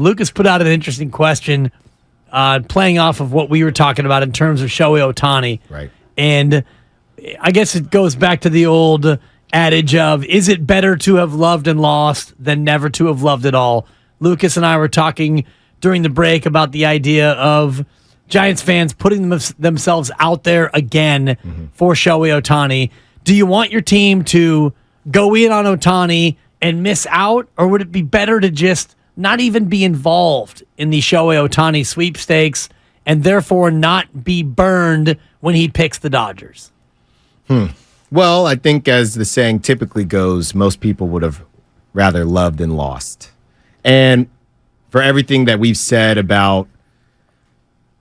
Lucas put out an interesting question playing off of what we were talking about in terms of Shohei Ohtani. Right. And I guess it goes back to the old adage of, is it better to have loved and lost than never to have loved at all? Lucas and I were talking during the break about the idea of Giants fans putting themselves out there again for Shohei Ohtani. Do you want your team to go in on Ohtani and miss out, or would it be better to just not even be involved in the Shohei Ohtani sweepstakes and therefore not be burned when he picks the Dodgers? Well, I think as the saying typically goes, most people would have rather loved than lost. And for everything that we've said about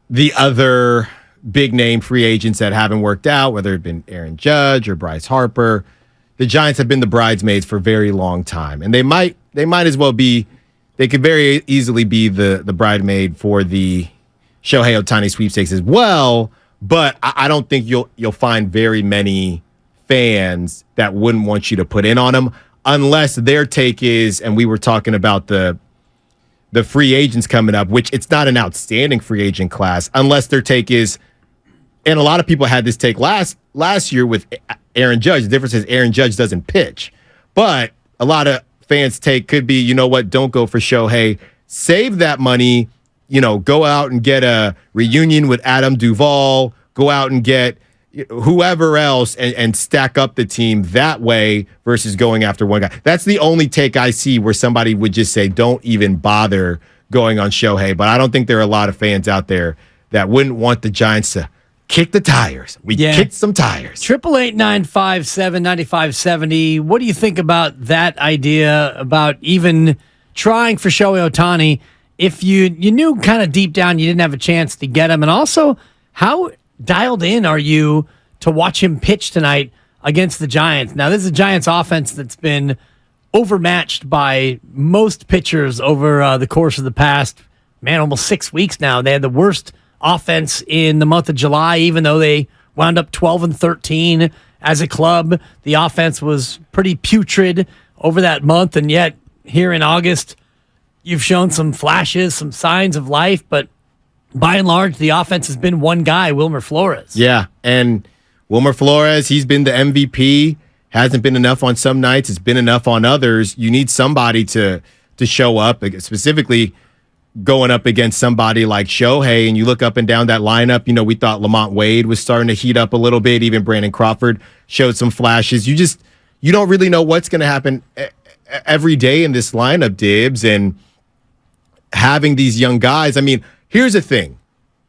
the other big-name free agents that haven't worked out, whether it's been Aaron Judge or Bryce Harper, the Giants have been the bridesmaids for a very long time. And they might as well be, they could very easily be the bridesmaid for the Shohei Ohtani sweepstakes as well. But I don't think you'll find very many fans that wouldn't want you to put in on them, unless their take is, and we were talking about the free agents coming up, which it's not an outstanding free agent class, unless their take is, and a lot of people had this take last year with Aaron Judge. The difference is Aaron Judge doesn't pitch. But a lot of fans' take could be, you know what, don't go for Shohei. Save that money, go out and get a reunion with Adam Duvall, go out and get whoever else and stack up the team that way versus going after one guy. That's the only take I see where somebody would just say, don't even bother going on Shohei. But I don't think there are a lot of fans out there that wouldn't want the Giants to kick the tires. We kicked some tires. 888-957-9570. What do you think about that idea about even trying for Shohei Ohtani if you knew kind of deep down you didn't have a chance to get him? And also, how dialed in are you to watch him pitch tonight against the Giants? Now, this is a Giants offense that's been overmatched by most pitchers over the course of the past, almost 6 weeks now. They had the worst offense in the month of July, even though they wound up 12-13 as a club. The offense was pretty putrid over that month, and yet here in August, you've shown some flashes, some signs of life, but by and large, the offense has been one guy, Wilmer Flores. Yeah, and Wilmer Flores, he's been the MVP. Hasn't been enough on some nights. It's been enough on others. You need somebody to show up, specifically going up against somebody like Shohei, and you look up and down that lineup. We thought Lamont Wade was starting to heat up a little bit. Even Brandon Crawford showed some flashes. You don't really know what's going to happen every day in this lineup, Dibs, and having these young guys. I mean, here's the thing.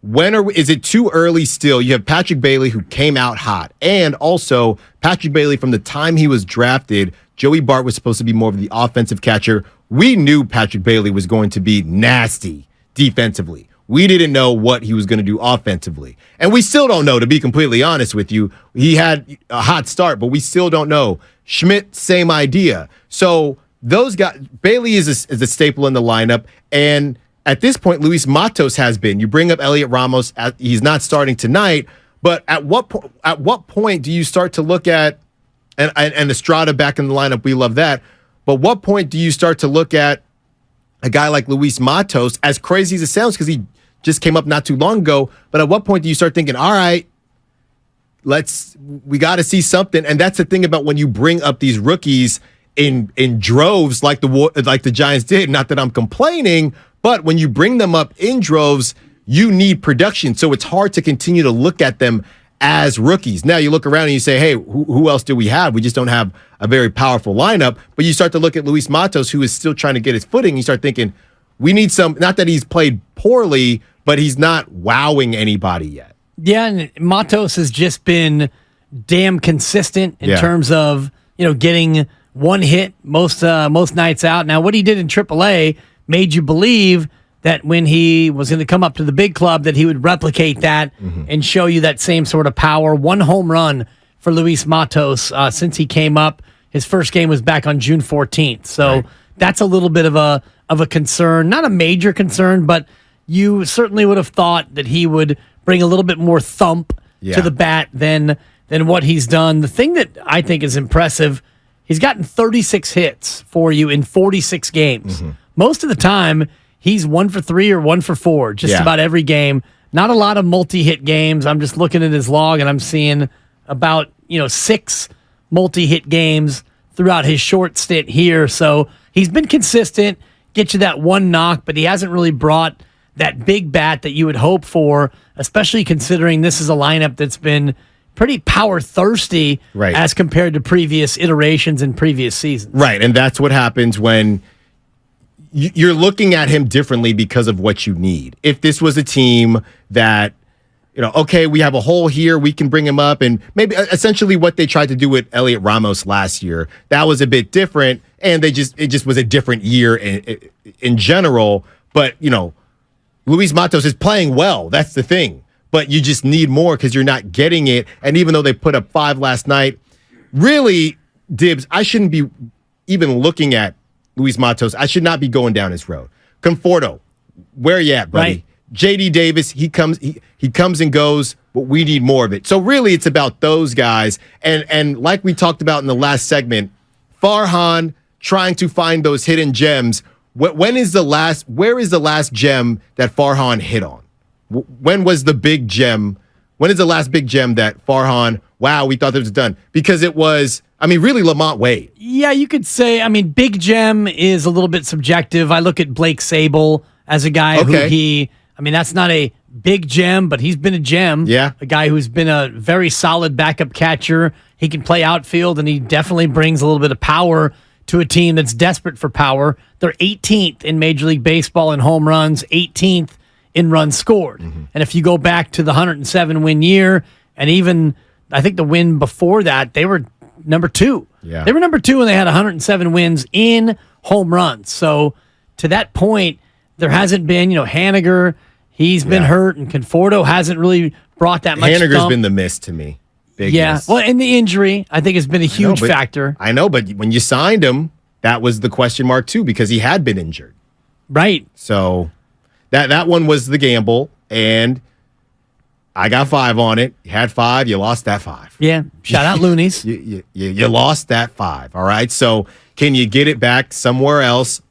Is it too early still? You have Patrick Bailey, who came out hot. And also, Patrick Bailey, from the time he was drafted, Joey Bart was supposed to be more of the offensive catcher. We knew Patrick Bailey was going to be nasty defensively. We didn't know what he was going to do offensively. And we still don't know, to be completely honest with you. He had a hot start, but we still don't know. Schmidt, same idea. So those guys, Bailey is a staple in the lineup. And at this point, Luis Matos has been. You bring up Elliot Ramos. He's not starting tonight. But at what point do you start to look at, and Estrada back in the lineup, we love that. But what point do you start to look at a guy like Luis Matos, as crazy as it sounds, because he just came up not too long ago, but at what point do you start thinking, all right, we got to see something? And that's the thing about when you bring up these rookies in droves like the Giants did. Not that I'm complaining, but when you bring them up in droves, you need production. So it's hard to continue to look at them as rookies. Now you look around and you say, hey, who else do we have? We just don't have a very powerful lineup. But you start to look at Luis Matos, who is still trying to get his footing. You start thinking, we need some, not that he's played poorly, but he's not wowing anybody yet. Yeah, and Matos has just been damn consistent in terms of, getting one hit most nights out. Now, what he did in AAA made you believe that when he was going to come up to the big club that he would replicate that and show you that same sort of power. One home run for Luis Matos since he came up. His first game was back on June 14th. So that's a little bit of a concern. Not a major concern, but you certainly would have thought that he would bring a little bit more thump to the bat than what he's done. The thing that I think is impressive, he's gotten 36 hits for you in 46 games. Most of the time, he's 1 for 3 or 1 for 4 just about every game. Not a lot of multi-hit games. I'm just looking at his log, and I'm seeing about 6 multi-hit games throughout his short stint here. So he's been consistent, get you that one knock, but he hasn't really brought that big bat that you would hope for, especially considering this is a lineup that's been pretty power thirsty as compared to previous iterations in previous seasons. Right, and that's what happens when you're looking at him differently because of what you need. If this was a team that, okay, we have a hole here, we can bring him up, and maybe essentially what they tried to do with Elliot Ramos last year, that was a bit different, and it just was a different year in general. But, Luis Matos is playing well. That's the thing. But you just need more because you're not getting it. And even though they put up 5 last night, really, Dibs, I shouldn't be even looking at Luis Matos. I should not be going down his road. Conforto, where you at, buddy? Right. JD Davis, he comes and goes, but we need more of it. So really, it's about those guys. And like we talked about in the last segment, Farhan trying to find those hidden gems. Where is the last gem that Farhan hit on? When was the big gem? When is the last big gem that Farhan, wow, we thought this was done? Because it was, really Lamont Wade. Yeah, you could say, big gem is a little bit subjective. I look at Blake Sable as a guy who that's not a big gem, but he's been a gem. Yeah. A guy who's been a very solid backup catcher. He can play outfield, and he definitely brings a little bit of power to a team that's desperate for power. They're 18th in Major League Baseball in home runs, 18th in runs scored. Mm-hmm. And if you go back to the 107-win year, and even I think the win before that, they were number 2. Yeah. They were number 2 and they had 107 wins in home runs. So to that point, there hasn't been, Haniger, he's been hurt, and Conforto hasn't really brought that much. Haniger's been the miss to me. Big miss. Well, and the injury, I think, has been a huge factor. I know, but when you signed him, that was the question mark too, because he had been injured. Right. So that one was the gamble, and I got 5 on it. You had 5, you lost that 5. Yeah. Shout out Loonies. you lost that 5. All right. So can you get it back somewhere else?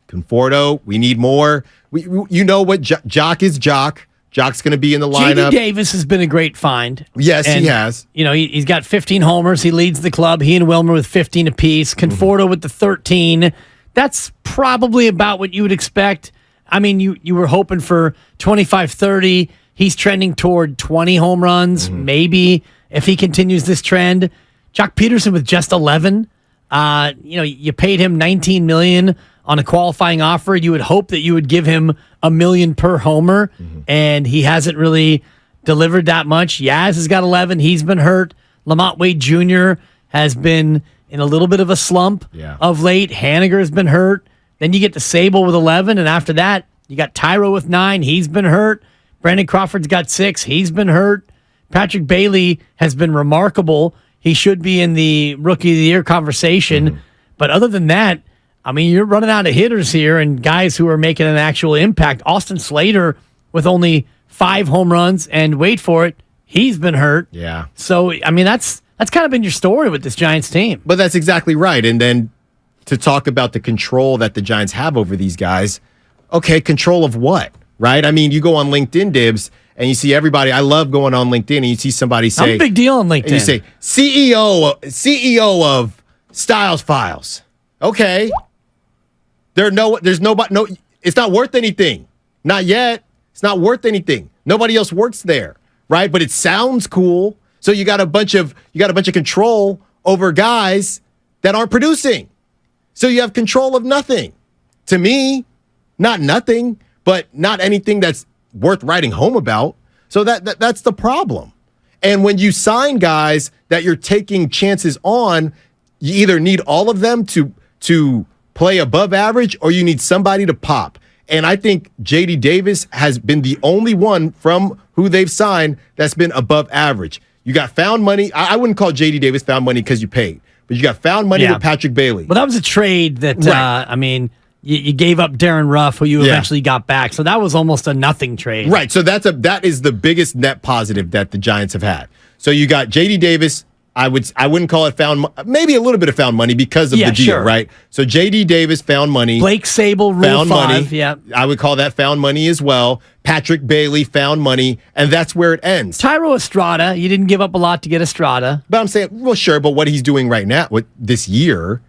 Conforto, we need more. You know what? Jock is Jock. Jock's going to be in the lineup. JD Davis has been a great find. Yes, he has. He's got 15 homers. He leads the club. He and Wilmer with 15 apiece. Conforto with the 13. That's probably about what you would expect. You were hoping for 25, 30. He's trending toward 20 home runs, maybe, if he continues this trend. Jock Peterson with just 11. You paid him $19 million on a qualifying offer. You would hope that you would give him $1 million per homer, and he hasn't really delivered that much. Yaz has got 11. He's been hurt. Lamont Wade Jr. has been in a little bit of a slump of late. Haniger has been hurt. Then you get to Sable with 11, and after that, you got Tyro with 9. He's been hurt. Brandon Crawford's got 6. He's been hurt. Patrick Bailey has been remarkable. He should be in the Rookie of the Year conversation. But other than that, you're running out of hitters here and guys who are making an actual impact. Austin Slater with only 5 home runs, and wait for it, he's been hurt. Yeah. So, that's kind of been your story with this Giants team. But that's exactly right. And then to talk about the control that the Giants have over these guys, okay, control of what, right? You go on LinkedIn, Dibs, and you see everybody. I love going on LinkedIn, and you see somebody say, I'm a big deal on LinkedIn. And you say, CEO of Styles Files. Okay. There's nobody, it's not worth anything. Not yet. It's not worth anything. Nobody else works there, right? But it sounds cool. So you got a bunch of control over guys that aren't producing. So you have control of nothing. To me, not nothing, but not anything that's worth writing home about. So that's the problem. And when you sign guys that you're taking chances on, you either need all of them to play above average, or you need somebody to pop. And I think JD Davis has been the only one from who they've signed that's been above average. You got found money. I wouldn't call JD Davis found money because you paid, but you got found money with Patrick Bailey. Well, that was a trade that, you gave up Darren Ruff, who you eventually got back. So that was almost a nothing trade. Right. So that is the biggest net positive that the Giants have had. So you got JD Davis I wouldn't call it maybe a little bit of found money because of the deal, sure. right? So J.D. Davis found money. Blake Sable, Rule found 5. money. Yeah. I would call that found money as well. Patrick Bailey found money, and that's where it ends. Tyro Estrada, you didn't give up a lot to get Estrada. But I'm saying, well, sure, but what he's doing right now, this year,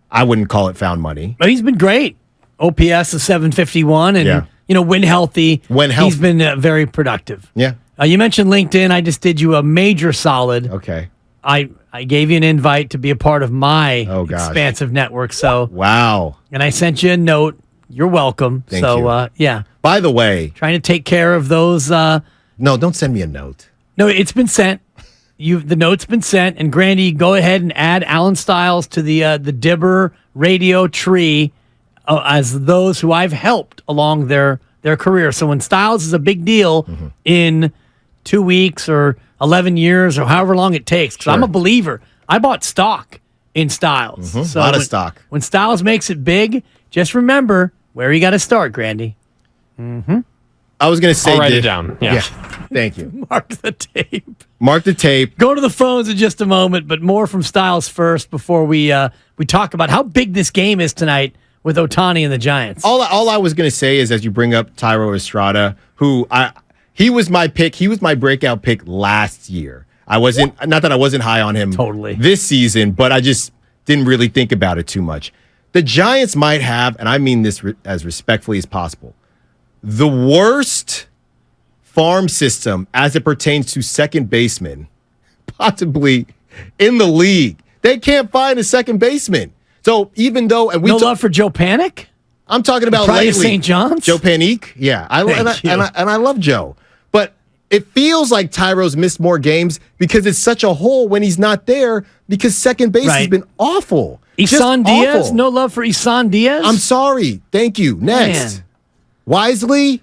I wouldn't call it found money. But he's been great. OPS is 751, and when healthy, he's been very productive. Yeah. You mentioned LinkedIn. I just did you a major solid. Okay. I gave you an invite to be a part of my expansive network. So wow. And I sent you a note. You're welcome. Thank you. Yeah. By the way, trying to take care of those. No, don't send me a note. No, it's been sent. The note's been sent, and Grandy, go ahead and add Alan Stiles to the Dibber radio tree as those who I've helped along their career. So when Stiles is a big deal in 2 weeks or 11 years or however long it takes, because I'm a believer. I bought stock in Stiles. So a lot of stock. When Stiles makes it big, just remember where you got to start, Grandy. I was going to say... I'll write it down. Yeah. Thank you. Mark the tape. Mark the tape. Go to the phones in just a moment, but more from Stiles first before we talk about how big this game is tonight with Ohtani and the Giants. All I was going to say is, as you bring up Tyro Estrada, he was my pick. He was my breakout pick last year. Not that I wasn't high on him this season, but I just didn't really think about it too much. The Giants might have, and I mean this as respectfully as possible, the worst farm system as it pertains to second baseman, possibly in the league. They can't find a second baseman. So even though no love for Joe Panic? I'm talking about Pride lately. of St. John's? Joe Panique? Yeah. And I love Joe. But it feels like Tyro's missed more games because it's such a hole when he's not there because second base has been awful. Isan Diaz? No love for Isan Diaz? I'm sorry. Thank you. Next. Wisely?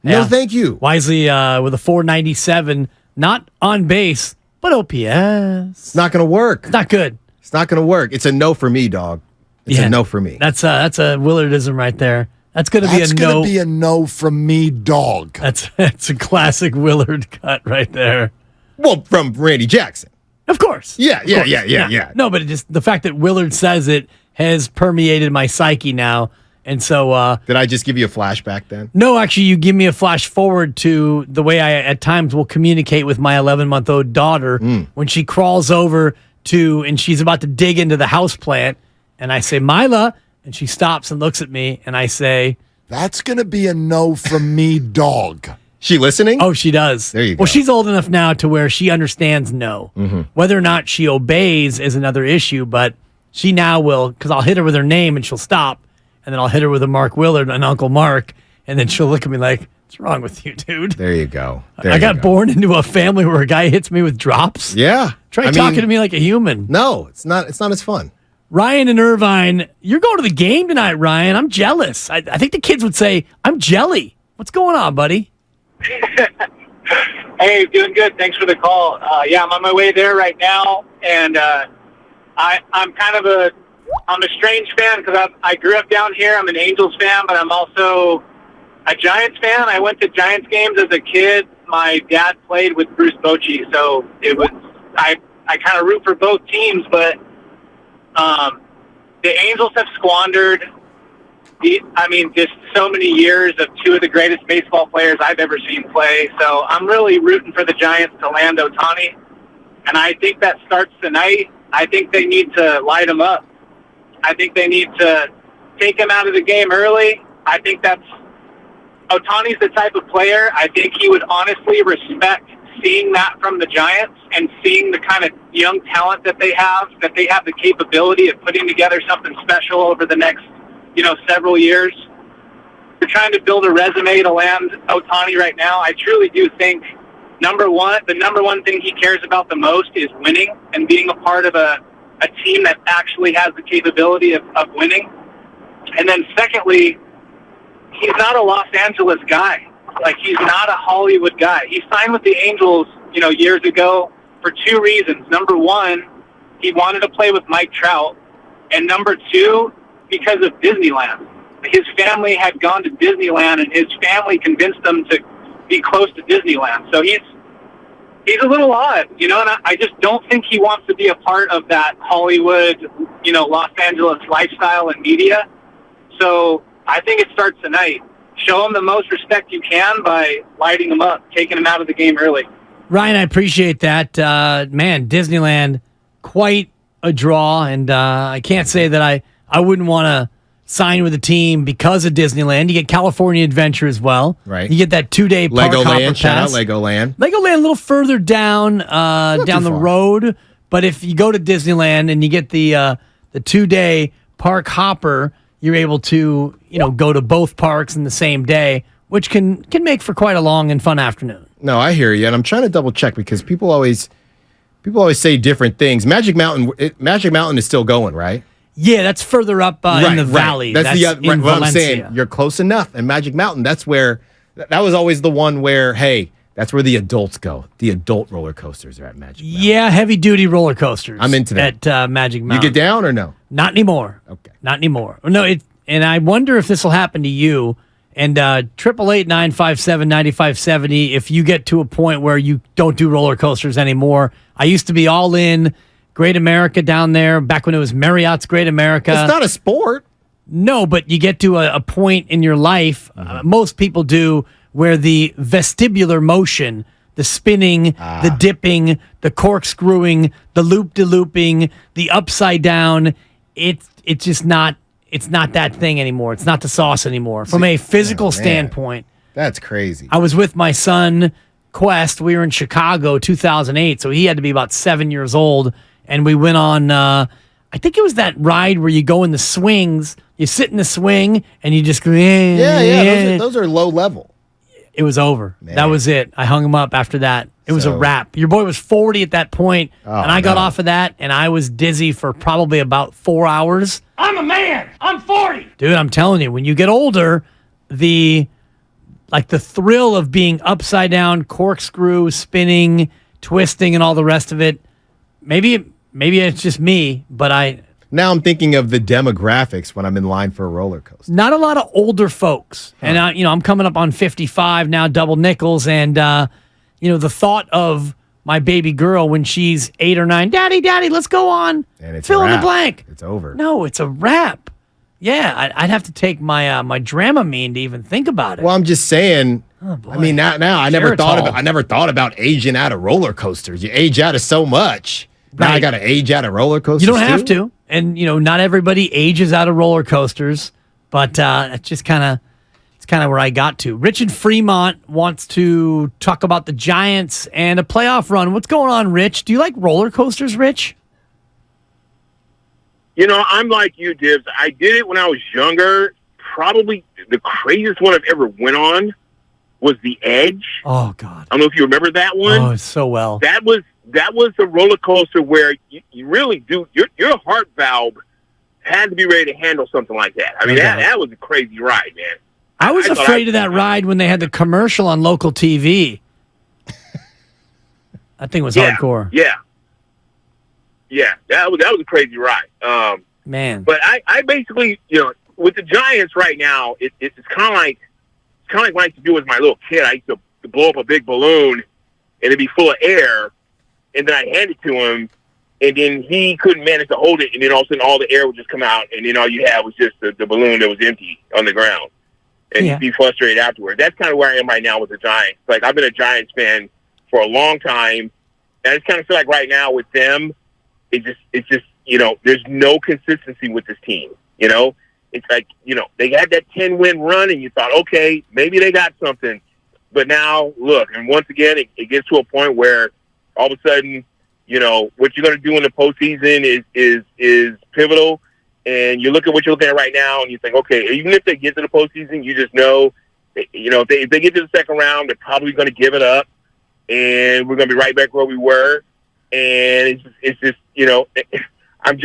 No, thank you. Wisely with a 497, not on base, but OPS. It's not going to work. Not good. It's not going to work. It's a no for me, dog. It's a no for me. That's a Willardism right there. That's going to be a no. That's going to be a no from me, dog. That's a classic Willard cut right there. Well, from Randy Jackson. Of course. Yeah. No, but just the fact that Willard says it has permeated my psyche now. And so... Did I just give you a flashback then? No, actually, you give me a flash forward to the way I at times will communicate with my 11-month-old daughter when she crawls over and she's about to dig into the houseplant. And I say, Mila, and she stops and looks at me, and I say... That's going to be a no from me, dog. She listening? Oh, she does. There you go. Well, she's old enough now to where she understands no. Whether or not she obeys is another issue, but she now will, because I'll hit her with her name and she'll stop, and then I'll hit her with a Mark Willard and Uncle Mark, and then she'll look at me like, what's wrong with you, dude? There you go. I got born into a family where a guy hits me with drops. Yeah. Try talking to me like a human. No, it's not as fun. Ryan and Irvine, you're going to the game tonight, Ryan. I'm jealous. I think the kids would say, I'm jelly. What's going on, buddy? Hey, doing good. Thanks for the call. I'm on my way there right now, and I'm a strange fan because I grew up down here. I'm an Angels fan, but I'm also a Giants fan. I went to Giants games as a kid. My dad played with Bruce Bochy, so I kind of root for both teams, but the Angels have squandered just so many years of two of the greatest baseball players I've ever seen play. So I'm really rooting for the Giants to land Ohtani, and I think that starts tonight. I think they need to light him up. I think they need to take him out of the game early. I think Ohtani's the type of player I think he would honestly respect seeing that from the Giants and seeing the kind of young talent that they have the capability of putting together something special over the next, several years. They're trying to build a resume to land Ohtani right now. I truly do think the number one thing he cares about the most is winning and being a part of a team that actually has the capability of winning. And then secondly, he's not a Los Angeles guy. Like, he's not a Hollywood guy. He signed with the Angels, years ago for two reasons. Number one, he wanted to play with Mike Trout. And number two, because of Disneyland. His family had gone to Disneyland, and his family convinced them to be close to Disneyland. So he's a little odd, and I just don't think he wants to be a part of that Hollywood, Los Angeles lifestyle and media. So I think it starts tonight. Show him the most respect you can by lighting him up, taking him out of the game early. Ryan, I appreciate that. Man, Disneyland, quite a draw, and I can't say that I wouldn't want to sign with a team because of Disneyland. You get California Adventure as well. Right. You get that 2-day park hopper Legoland, shout out pass. Legoland. Legoland a little further down the too far. road, but if you go to Disneyland and you get the 2-day park hopper, you're able to go to both parks in the same day, which can make for quite a long and fun afternoon. No, I hear you, and I'm trying to double check because people always say different things. Magic Mountain is still going, right? Yeah, that's further up in the valley. That's the in what I'm Valencia. saying. You're close enough. And Magic Mountain, that was always the one where, hey, that's where the adults go. The adult roller coasters are at Magic Mountain. Yeah, heavy duty roller coasters. I'm into that. At Magic You Mountain. get down or no? Not anymore. Okay. Not anymore. No, and I wonder if this will happen to you. And 888-957-9570, if you get to a point where you don't do roller coasters anymore. I used to be all in Great America down there, back when it was Marriott's Great America. It's not a sport. No, but you get to a point in your life, most people do, where the vestibular motion, the spinning, the dipping, the corkscrewing, the loop-de-looping, the upside down, it's just not that thing anymore. It's not the sauce anymore. From a physical standpoint, That's crazy. I was with my son, Quest. We were in Chicago 2008, so he had to be about 7 years old, and we went on, I think it was that ride where you go in the swings, you sit in the swing, and you just go, Yeah. Those are low level. It was over. Man. That was it. I hung him up after that. It was a So- wrap. Your boy was 40 at that point, and I got no. off of that, and I was dizzy for probably about 4 hours. I'm a man. I'm 40. Dude, I'm telling you, when you get older, the thrill of being upside down, corkscrew, spinning, twisting, and all the rest of it, maybe it's just me, but Now I'm thinking of the demographics when I'm in line for a roller coaster. not a lot of older folks. And I'm coming up on 55 now, double nickels, and the thought of my baby girl when she's 8 or 9, Daddy, let's go on. And it's fill a in the wrap. blank. It's over. No, it's a wrap. Yeah, I'd have to take my my Dramamine to even think about it. Well, I'm just saying. I mean, now I never Geritol. thought about aging out of roller coasters. You age out of so much. Now I Right. got to age out of roller coasters. You don't have too? to, and not everybody ages out of roller coasters, but it's just kind of where I got to. Rich in Fremont wants to talk about the Giants and a playoff run. What's going on, Rich? Do you like roller coasters, Rich? I'm like you, Dibs. I did it when I was younger. Probably the craziest one I've ever went on was the Edge. Oh God! I don't know if you remember that one. Oh, so well. That was a roller coaster where you really do your heart valve had to be ready to handle something like that. I mean, that was a crazy ride, man. I was thought afraid of that ride when they had the commercial on local TV. That thing was hardcore. Yeah, that was a crazy ride. Man. But I basically, with the Giants right now, it's kind of like what I used to do as my little kid. I used to blow up a big balloon, and it'd be full of air, and then I hand it to him, and then he couldn't manage to hold it, and then all of a sudden all the air would just come out, and then all you had was just the balloon that was empty on the ground, and Yeah. you'd be frustrated afterward. That's kind of where I am right now with the Giants. Like, I've been a Giants fan for a long time, and I just kind of feel like right now with them, it's just there's no consistency with this team. It's like, they had that 10-win run, and you thought, okay, maybe they got something. But now, look, and once again, it gets to a point where all of a sudden, what you're going to do in the postseason is pivotal. And you look at what you're looking at right now, and you think, okay, even if they get to the postseason, you just know, if they get to the second round, they're probably going to give it up, and we're going to be right back where we were. And it's just I'm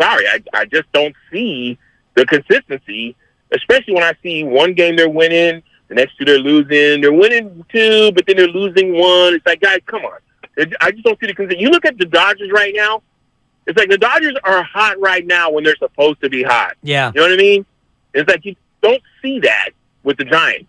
sorry. I just don't see the consistency, especially when I see one game they're winning, the next two they're losing. They're winning two, but then they're losing one. It's like, guys, come on. I just don't see the consistency. You look at the Dodgers right now. It's like the Dodgers are hot right now when they're supposed to be hot. Yeah. You know what I mean? It's like you don't see that with the Giants.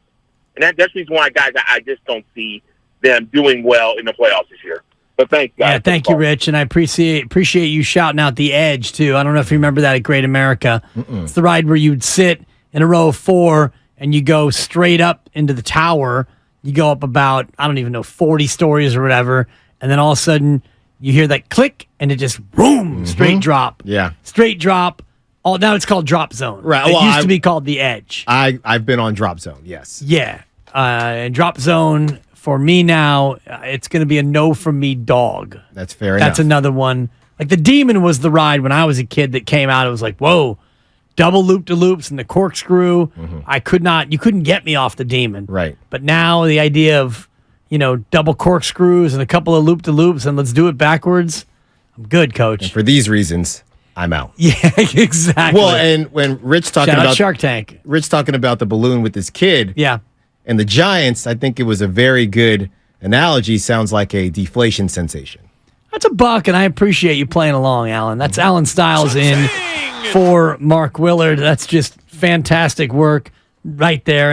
And that's the reason why, guys, I just don't see them doing well in the playoffs this year. But thanks, guys. Yeah, thank you, Rich, and I appreciate you shouting out the Edge too. I don't know if you remember that at Great America. It's the ride where you'd sit in a row of 4 and you go straight up into the tower. You go up about, I don't even know, 40 stories or whatever, and then all of a sudden you hear that click and it just boom, straight drop. Yeah. Straight drop. Now it's called Drop Zone. Right. It Well, used to be called the Edge. I've been on Drop Zone, yes. Yeah. And Drop Zone, for me now, it's going to be a no from me dog. That's fair enough. That's another one. Like the Demon was the ride when I was a kid that came out. It was like, whoa, double loop-de-loops and the corkscrew. You couldn't get me off the Demon. Right. But now the idea of, double corkscrews and a couple of loop-de-loops and let's do it backwards, I'm good, Coach. And for these reasons, I'm out. Yeah, exactly. Well, and when Rich talking Shout out about Shark Tank. Rich talking about the balloon with his kid, Yeah. and the Giants, I think it was a very good analogy. Sounds like a deflation sensation. That's $1, and I appreciate you playing along, Alan. That's Alan Stiles in for Mark Willard. That's just fantastic work right there.